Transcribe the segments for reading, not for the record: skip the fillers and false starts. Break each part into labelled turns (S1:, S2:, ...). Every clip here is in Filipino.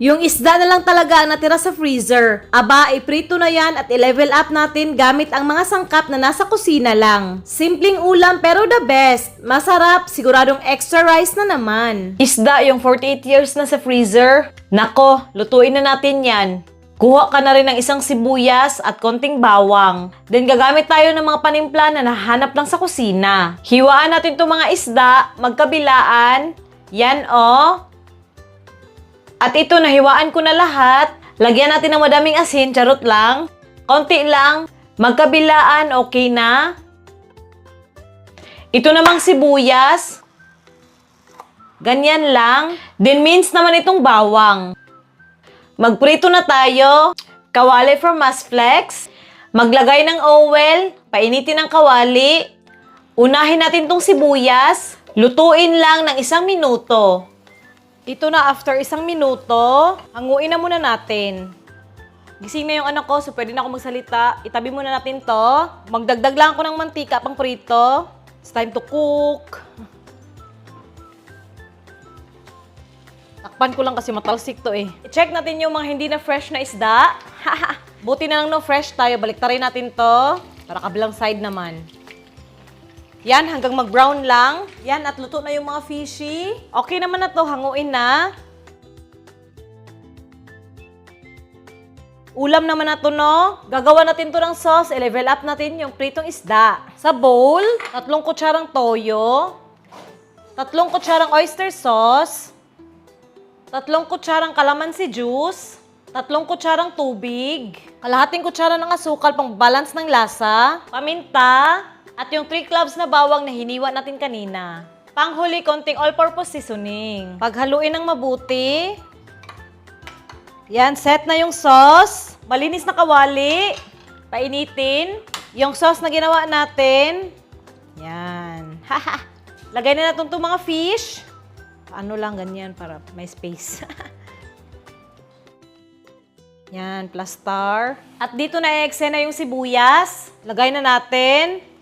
S1: Yung isda na lang talaga ang natira sa freezer. Aba, iprito na yan at i-level up natin gamit ang mga sangkap na nasa kusina lang. Simpleng ulam pero the best. Masarap, siguradong extra rice na naman. Isda yung 48 years na sa freezer. Nako, lutuin na natin yan. Kuha ka na rin ng isang sibuyas at konting bawang. Then gagamit tayo ng mga panimpla na nahanap lang sa kusina. Hiwaan natin itong mga isda, magkabilaan. Yan oh. At ito, nahiwaan ko na lahat. Lagyan natin ng madaming asin, charot lang. Konti lang. Magkabilaan, okay na. Ito namang sibuyas. Ganyan lang. Then mince naman itong bawang. Magprito na tayo. Kawali from Masflex. Maglagay ng oil. Painitin ang kawali. Unahin natin itong sibuyas. Lutuin lang ng 1 minuto. Ito na, after 1 minuto, hanguin na muna natin. Gising na yung anak ko, so pwede na ako magsalita. Itabi muna natin to. Magdagdag lang ako ng mantika pang prito. It's time to cook. Takpan ko lang kasi matalsik to eh. I-check natin yung mga hindi na fresh na isda. Buti na lang no fresh tayo. Baliktarin natin to. Para kabilang side naman. Yan, hanggang mag-brown lang. Yan, at luto na yung mga fishy. Okay naman na to, hanguin na. Ulam naman na to, no? Gagawa natin to ng sauce. I-level up natin yung pritong isda. Sa bowl, 3 kutsarang toyo. 3 kutsarang oyster sauce. 3 kutsarang calamansi juice. 3 kutsarang tubig. Kalahating kutsara ng asukal pang balance ng lasa. Paminta. At yung 3 cloves na bawang na hiniwa natin kanina. Panghuli, konting all-purpose seasoning. Paghaluin ng mabuti. Yan, set na yung sauce. Malinis na kawali. Painitin. Yung sauce na ginawa natin. Yan. Lagay na natin itong mga fish. Ano lang, ganyan para may space. Yan, plastar. At dito na eksena yung sibuyas. Lagay na natin.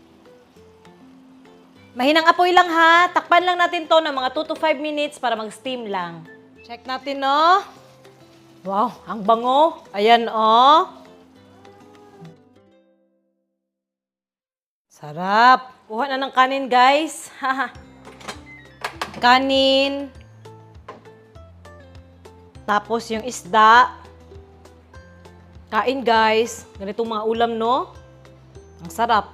S1: Mahinang apoy lang ha. Takpan lang natin to ng mga 2 to 5 minutes para mag-steam lang. Check natin, no? Wow, ang bango. Ayan, oh. Sarap. Kuha na ng kanin, guys. Kanin. Tapos yung isda. Kain, guys. Ganitong mga ulam, no? Ang sarap.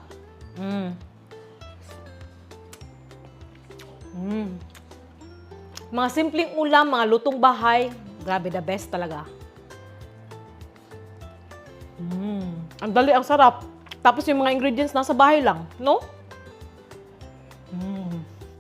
S1: Mga simpleng ulam, mga lutong bahay, grabe, the best talaga. Ang dali, ang sarap. Tapos yung mga ingredients nasa bahay lang, no?